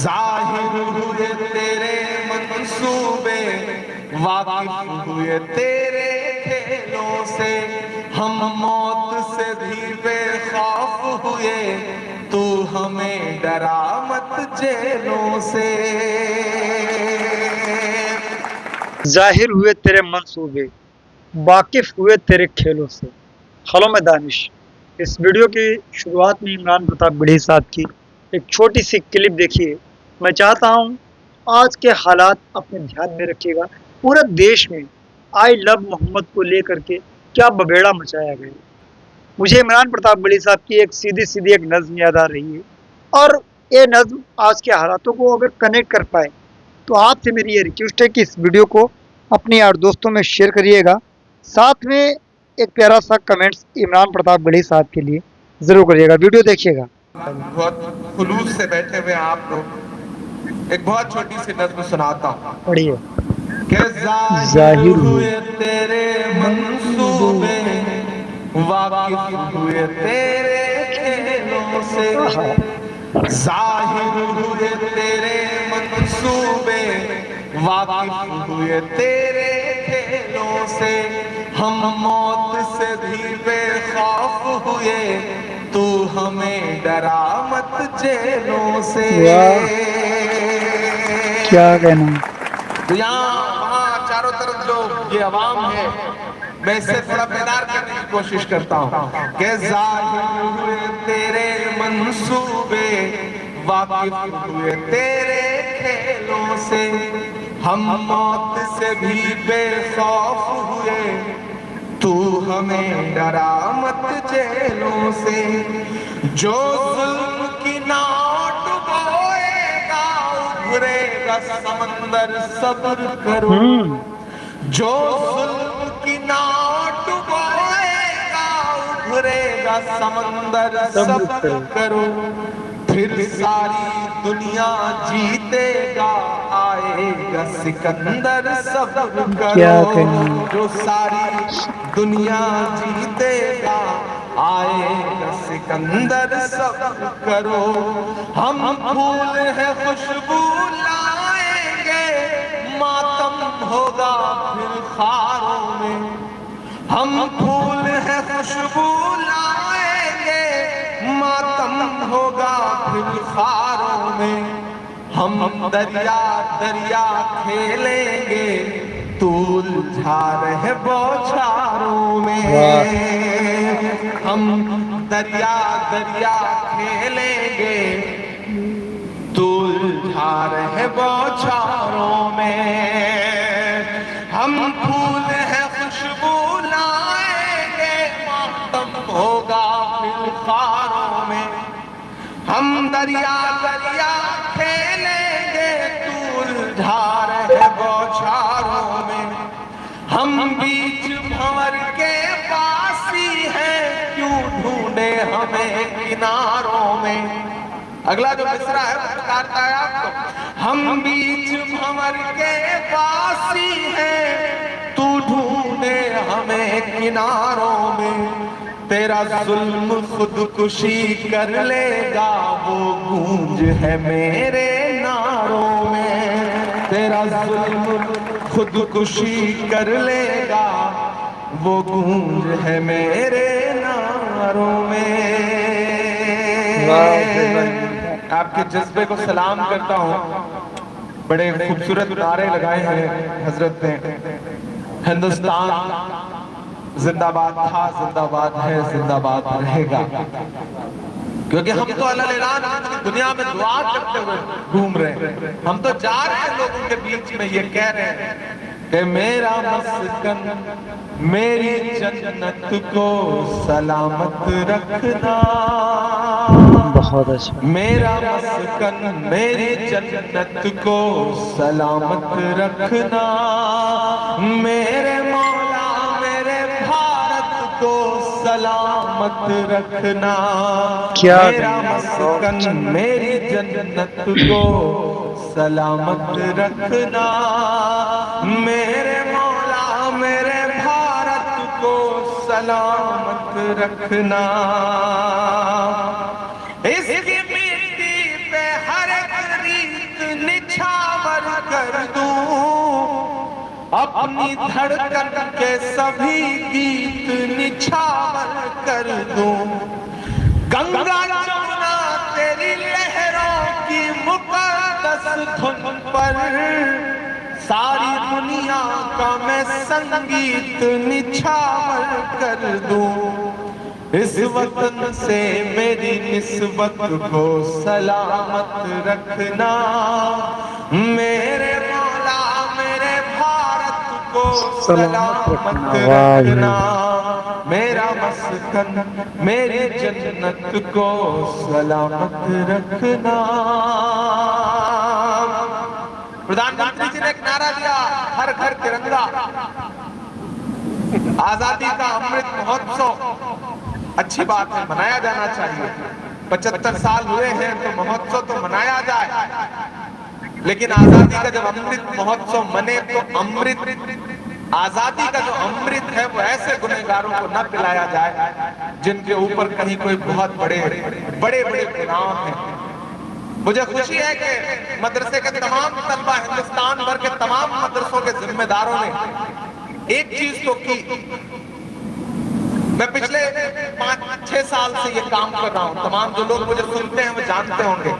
जाहिर हुए तेरे मंसूबे, वाकिफ हुए तेरे खेलों से, हम मौत से भी बेखौफ हुए, तू हमें डरा मत जेलों से। जाहिर हुए तेरे मंसूबे, वाकिफ हुए तेरे खेलों से। खलो में दानिश। इस वीडियो की शुरुआत में इमरान प्रताप गढ़ी साहब की एक छोटी सी क्लिप देखिए। मैं चाहता हूँ आज के हालात अपने ध्यान में रखिएगा। पूरे देश में आई लव मोहम्मद को लेकर के क्या बबेड़ा मचाया गया। मुझे इमरान प्रताप गढ़ी साहब की एक सीधी सीधी एक नज्म याद आ रही है, और ये नज्म आज के हालातों को अगर कनेक्ट कर पाए तो आपसे मेरी ये रिक्वेस्ट है कि इस वीडियो को अपने यार दोस्तों में शेयर करिएगा। साथ में एक प्यारा सा कमेंट्स इमरान प्रताप गढ़ी साहब के लिए जरूर करिएगा। वीडियो देखिएगा। बहुत खुलूस से बैठे हुए आप लोग, एक बहुत छोटी सी नज्म सुनाता हूँ। पढ़िए। कि जाहिर जाहिर हुए हुए तेरे मंसूबे, वाकिफ हुए तेरे खेलों से। जाहिर हुए तेरे मंसूबे, वाकिफ हुए तेरे खेलों से, हम मौत से भी बेखौफ हुए, तू हमें डरा मत जेलों से। वाह, क्या कहना। तो यहाँ वहाँ चारों तरफ जो ये आवाम है, मैं इससे थोड़ा बेदार करने की कोशिश करता हूँ कि जाहिर हुए तेरे मंसूबे, वाकिफ हुए तेरे खेलों से, हम मौत से भी बेखौफ हुए, तू हमें डरा मत जेलों से। जो जुल्म की नाव डुबोएगा, उभरेगा समंदर, सब्र करो। जो जुल्म की नाव डुबोएगा, उभरेगा समंदर, सब्र करो। फिर सारी दुनिया जीतेगा, आएगा सिकंदर, सब्र करो। जो सारी दुनिया जीतेगा, आएगा सिकंदर, सब्र करो। हम फूल है खुशबू लाएंगे, मातम होगा फिर खारों में। हम फूल है खुशबू लाएंगे, मातम होगा फिर खारों में। हम दरिया दरिया खेलेंगे, तू उलझा रहे बौछारों में। हम दरिया दरिया खेलेंगे, तू उलझा रहे बौछारों में। हम फूल है खुशबू लाएंगे, मातम होगा फिर खारों में। हम दरिया दरिया खेलेंगे, तू उलझा रहे बौछारों में। हम बीच भंवर के पासी हैं, क्यों ढूंढे हमें किनारों में। अगला जो मिसरा है बताता है आपको। हम बीच भंवर के पासी हैं, तू ढूंढे हमें किनारों में। तेरा जुल्म खुदकुशी कर लेगा, वो गूंज है मेरे नारों में। तेरा जुल्म खुदकुशी कर लेगा, वो गूंज है मेरे नारों में। आपके जज्बे को सलाम करता हूँ। बड़े खूबसूरत नारे लगाए हैं हजरत ने। हिंदुस्तान जिंदाबाद था, जिंदाबाद है, जिंदाबाद रहेगा। क्योंकि हम तो अल्लाह दुनिया में दुआ करते हुए घूम रहे हैं। हम तो जा रहे हैं लोगों के बीच में, ये कह रहे हैं कि मेरा मस्कन मेरी जन्नत को सलामत रखना। बहुत अच्छा। मेरा मस्कन मेरी जन्नत को सलामत रखना। मेरे मौला मेरे भारत को सलामत रखना। क्या मेरा मस्कन मेरी जन्नत को सलामत रखना। मेरे मौला मेरे भारत को सलामत रखना। इसकी मिट्टी पे हर एक अपनी धड़कन के सभी गीत निछावर कर दूं। गंगा जमुना तेरी लहरों की मुकद्दस धुन पर सारी दुनिया का मैं संगीत निछावर कर दूं। इस वतन से मेरी निस्बत को सलामत रखना, मेरे मौला मेरे भारत को सलामत रखना, मेरा मस्कन मेरी जन्नत को सलामत रखना। प्रधानमंत्री जी ने एक नारा दिया, हर घर तिरंगा। आजादी का अमृत महोत्सव अच्छी बात है, मनाया जाना चाहिए। 75 साल हुए हैं तो महोत्सव तो मनाया जाए, लेकिन आजादी का जब अमृत महोत्सव मने तो अमृत, आजादी का जो अमृत है वो ऐसे गुनहगारों को न पिलाया जाए जिनके ऊपर कहीं कोई बहुत बड़े बड़े बड़े गुनाह हैं। मुझे खुशी है कि मदरसे के तमाम तलबा, हिंदुस्तान भर के तमाम मदरसों के जिम्मेदारों ने एक चीज तो की। मैं पिछले 5-6 साल से ये काम कर रहा हूँ। तमाम जो लोग मुझे सुनते हैं वो जानते होंगे।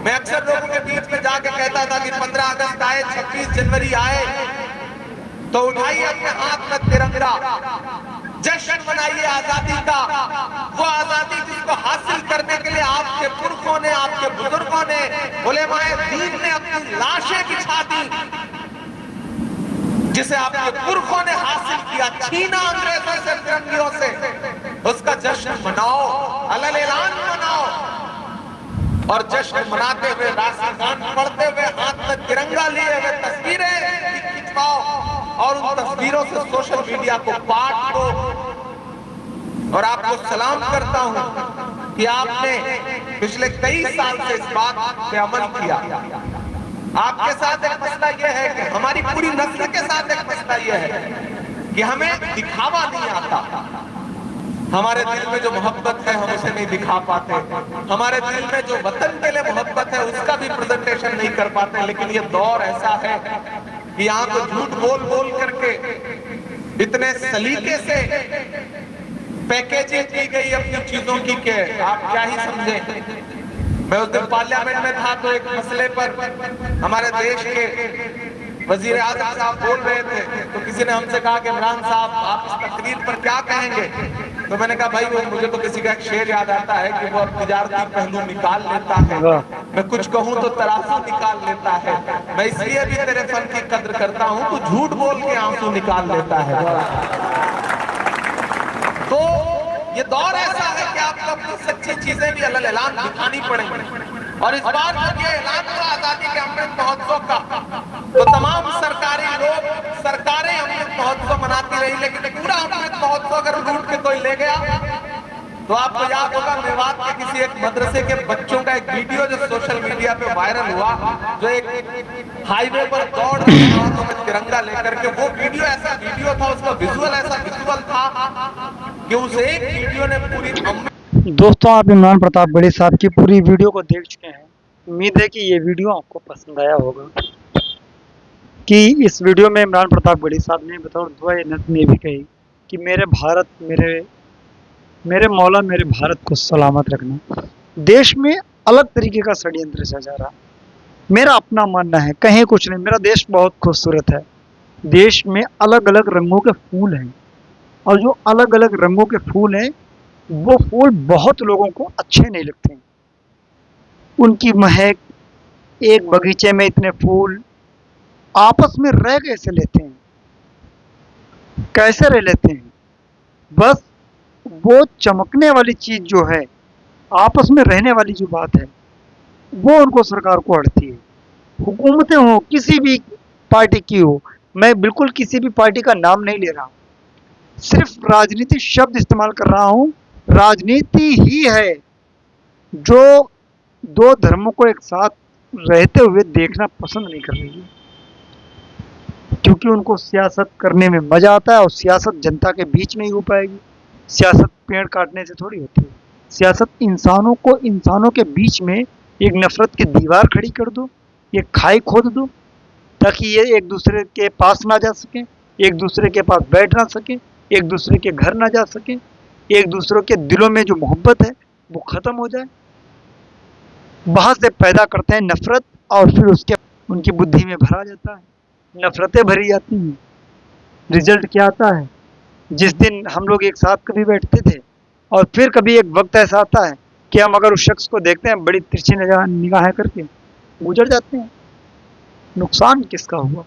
मैं अक्सर लोगों के बीच में जाके कहता था कि 15 अगस्त आए, 26 जनवरी आए तो उठाइए अपने हाथ में तिरंगा, जश्न मनाइए आजादी का। वो आजादी जिसको हासिल करने के लिए आपके पुरखों ने, आपके बुजुर्गों ने, उलेमाए दीन ने अपनी लाशें बिछा दी, जिसे आपके पुरखों ने हासिल किया, छीना अंग्रेजों से, फिरंगियों से, उसका जश्न मनाओ, अलल ऐलान मनाओ। और जश्न मनाते हुए, राष्ट्रगान पढ़ते हुए, हाथ में तिरंगा लिए हुए तस्वीरें खिंचवाओ और उन तस्वीरों से सोशल मीडिया को पाट दो। और आपको सलाम करता हूं कि आपने पिछले कई साल से इस बात पे अमल किया। आपके साथ एक मसला यह है कि हमारी पूरी नस्ल के साथ एक मसला यह है कि हमें दिखावा नहीं आता। हमारे दिल में जो मोहब्बत है हम उसे नहीं दिखा पाते। हमारे दिल में जो वतन के लिए मोहब्बत है उसका भी प्रेजेंटेशन नहीं कर पाते। लेकिन ये दौर ऐसा है कि यहाँ को झूठ बोल बोल करके इतने सलीके से पैकेजिंग की गई अपनी चीजों की के आप क्या ही समझे। मैं उस दिन पार्लियामेंट में था तो एक मसले पर हमारे देश के वजीर आजम साहब बोल रहे थे तो किसी ने हमसे कहा कि इमरान साहब आप इस तकरीर पर क्या कहेंगे। तो मैंने कहा भाई वो मुझे तो किसी का एक शेर याद आता है कि वो अब तिजारती पहलू निकाल लेता है, मैं कुछ कहूं तो तराजू निकाल लेता है। मैं इसलिए भी तेरे फन की कद्र करता हूं, तू झूठ बोल के आंसू निकाल लेता है। तो ये दौर ऐसा है कि आपको अपनी सच्ची चीजें भी अलग ऐलान दिखानी पड़ेंगी। और इस बार जब ये ऐलान हुआ आजादी के अमृत महोत्सव का तो तमाम सरकारी लोग, सरकारें अमृत महोत्सव मनाती रही, लेकिन पूरा अमृत महोत्सव अगर लूट के कोई ले गया तो आपको याद होगा मेवात के किसी एक मदरसे के बच्चों का एक वीडियो जो सोशल मीडिया पे वायरल हुआ, जो एक हाईवे पर दौड़ रहे हाथों में तिरंगा लेकर के। वो वीडियो ऐसा वीडियो था, उसका विजुअल ऐसा विजुअल था कि उस एक वीडियो ने पूरी। दोस्तों, आप इमरान प्रताप बड़ी साहब की पूरी वीडियो को देख चुके हैं। उम्मीद है कि ये वीडियो आपको पसंद आया होगा। कि इस वीडियो में इमरान प्रताप बड़ी साहब ने बतौर दुआ नज़्म ये भी कही कि मेरे भारत, मेरे मौला मेरे भारत को सलामत रखना। देश में अलग तरीके का षड्यंत्र सजा रहा। मेरा अपना मानना है, कहीं कुछ नहीं, मेरा देश बहुत खूबसूरत है। देश में अलग अलग रंगों के फूल हैं और जो अलग अलग रंगों के फूल हैं वो फूल बहुत लोगों को अच्छे नहीं लगते हैं। उनकी महक, एक बगीचे में इतने फूल आपस में रह कैसे लेते हैं, कैसे रह लेते हैं। बस वो चमकने वाली चीज जो है, आपस में रहने वाली जो बात है, वो उनको सरकार को अड़ती है। हुकूमतें हो, किसी भी पार्टी की हो, मैं बिल्कुल किसी भी पार्टी का नाम नहीं ले रहा हूँ, सिर्फ राजनीति शब्द इस्तेमाल कर रहा हूँ। राजनीति ही है जो दो धर्मों को एक साथ रहते हुए देखना पसंद नहीं कर रही है, क्योंकि उनको सियासत करने में मजा आता है और सियासत जनता के बीच में ही हो पाएगी। सियासत पेड़ काटने से थोड़ी होती है। सियासत इंसानों को इंसानों के बीच में एक नफरत की दीवार खड़ी कर दो, एक खाई खोद दो, ताकि ये एक दूसरे के पास ना जा सके, एक दूसरे के पास बैठ ना सके, एक दूसरे के घर ना जा सके, एक दूसरे के दिलों में जो मोहब्बत है वो खत्म हो जाए। वहां से पैदा करते हैं नफरत, और फिर उसके उनकी बुद्धि में भरा जाता है, नफरतें भरी जाती हैं। रिजल्ट क्या आता है? जिस दिन हम लोग एक साथ कभी बैठते थे, और फिर कभी एक वक्त ऐसा आता है कि हम अगर उस शख्स को देखते हैं बड़ी तिरछी निगाहें करके गुजर जाते हैं। नुकसान किसका हुआ?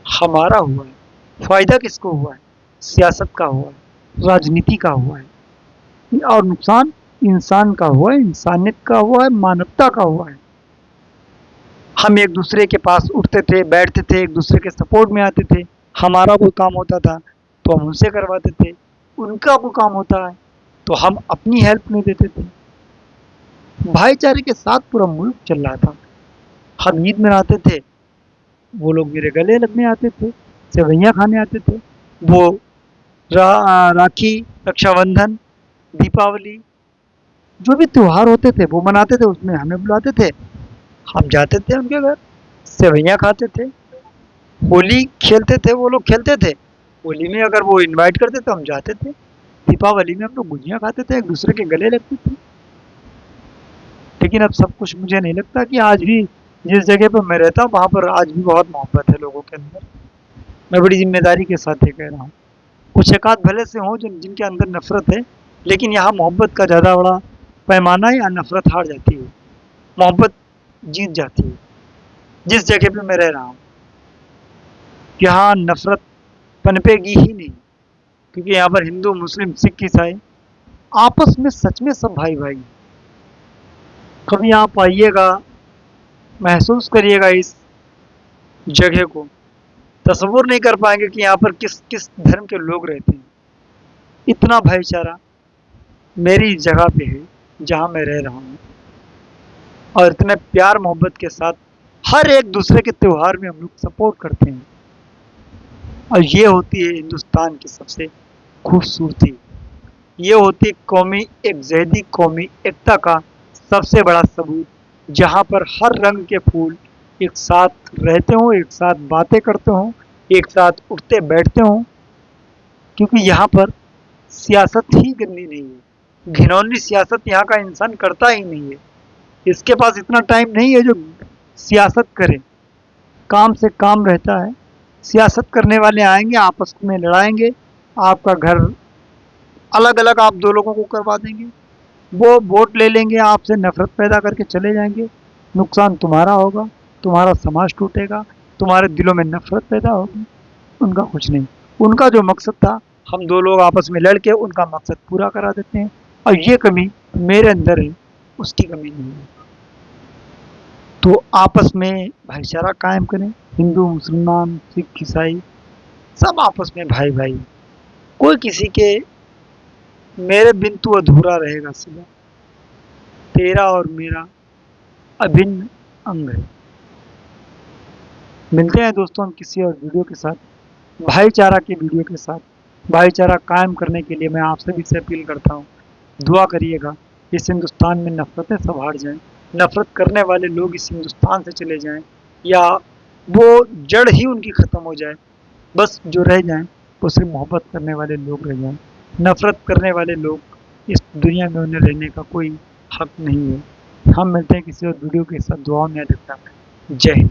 हमारा हुआ है। फायदा किसको हुआ है? सियासत का हुआ है, राजनीति का हुआ है। और नुकसान इंसान का हुआ है, इंसानियत का हुआ है, मानवता का हुआ है। हम एक दूसरे के पास उठते थे, बैठते थे, एक दूसरे के सपोर्ट में आते थे। हमारा कोई काम होता था तो हम उनसे करवाते थे, उनका कोई काम होता है तो हम अपनी हेल्प नहीं देते थे। भाईचारे के साथ पूरा मुल्क चल रहा था। हम ईद मनाते थे, वो लोग मेरे गले लगने आते थे, सेवैयाँ खाने आते थे। वो राखी, रक्षाबंधन, दीपावली, जो भी त्योहार होते थे वो मनाते थे, उसमें हमें बुलाते थे, हम जाते थे उनके घर, सेवैयाँ खाते थे। होली खेलते थे, वो लोग खेलते थे, होली में अगर वो इनवाइट करते तो हम जाते थे। दीपावली में हम लोग गुजिया खाते थे, एक दूसरे के गले लगते थे। लेकिन अब सब कुछ, मुझे नहीं लगता कि आज भी जिस जगह पर मैं रहता हूँ वहाँ पर आज भी बहुत मोहब्बत है लोगों के अंदर। मैं बड़ी जिम्मेदारी के साथ ये कह रहा हूँ। कुछ एक आध भले से हों जिनके अंदर नफरत है, लेकिन यहाँ मोहब्बत का ज़्यादा बड़ा पैमाना है, या नफरत हार जाती है, मोहब्बत जीत जाती है। जिस जगह पे मैं रह रहा हूँ यहाँ नफरत पनपेगी ही नहीं, क्योंकि यहाँ पर हिंदू, मुस्लिम, सिख, ईसाई आपस में सच में सब भाई भाई। कभी आप आइएगा, महसूस करिएगा इस जगह को, तसव्वुर नहीं कर पाएंगे कि यहाँ पर किस किस धर्म के लोग रहते हैं। इतना भाईचारा मेरी जगह पे है जहाँ मैं रह रहा हूँ, और इतने प्यार मोहब्बत के साथ हर एक दूसरे के त्यौहार में हम लोग सपोर्ट करते हैं। और ये होती है हिंदुस्तान की सबसे खूबसूरती, ये होती है कौमी एकजहदी, कौमी एकता का सबसे बड़ा सबूत, जहाँ पर हर रंग के फूल एक साथ रहते हों, एक साथ बातें करते हों, एक साथ उठते बैठते हों। क्योंकि यहाँ पर सियासत ही करनी नहीं है, घिनौनी सियासत यहाँ का इंसान करता ही नहीं है। इसके पास इतना टाइम नहीं है जो सियासत करे, काम से काम रहता है। सियासत करने वाले आएंगे, आपस में लड़ाएंगे, आपका घर अलग अलग आप दो लोगों को करवा देंगे, वो वोट ले लेंगे, आपसे नफरत पैदा करके चले जाएंगे। नुकसान तुम्हारा होगा, तुम्हारा समाज टूटेगा, तुम्हारे दिलों में नफरत पैदा होगी। उनका कुछ नहीं, उनका जो मकसद था हम दो लोग आपस में लड़ के उनका मकसद पूरा करा देते हैं। और ये कमी मेरे अंदर है, उसकी कमी नहीं है। तो आपस में भाईचारा कायम करें, हिंदू, मुसलमान, सिख, ईसाई सब आपस में भाई भाई। कोई किसी के मेरे बिन तू अधूरा रहेगा सिवा, तेरा और मेरा अभिन्न अंग है। मिलते हैं दोस्तों हम किसी और वीडियो के साथ, भाईचारा के वीडियो के साथ। भाईचारा कायम करने के लिए मैं आप सभी से अपील करता हूँ, दुआ करिएगा इस हिंदुस्तान में नफरतें सब हार जाएं, नफरत करने वाले लोग इस हिंदुस्तान से चले जाएं, या वो जड़ ही उनकी ख़त्म हो जाए। बस जो रह जाएं वो सिर्फ मोहब्बत करने वाले लोग रह जाएं। नफरत करने वाले लोग इस दुनिया में उन्हें रहने का कोई हक नहीं है। हम मिलते हैं किसी और वीडियो के साथ, दुआ में याद रखना। जय हिंद।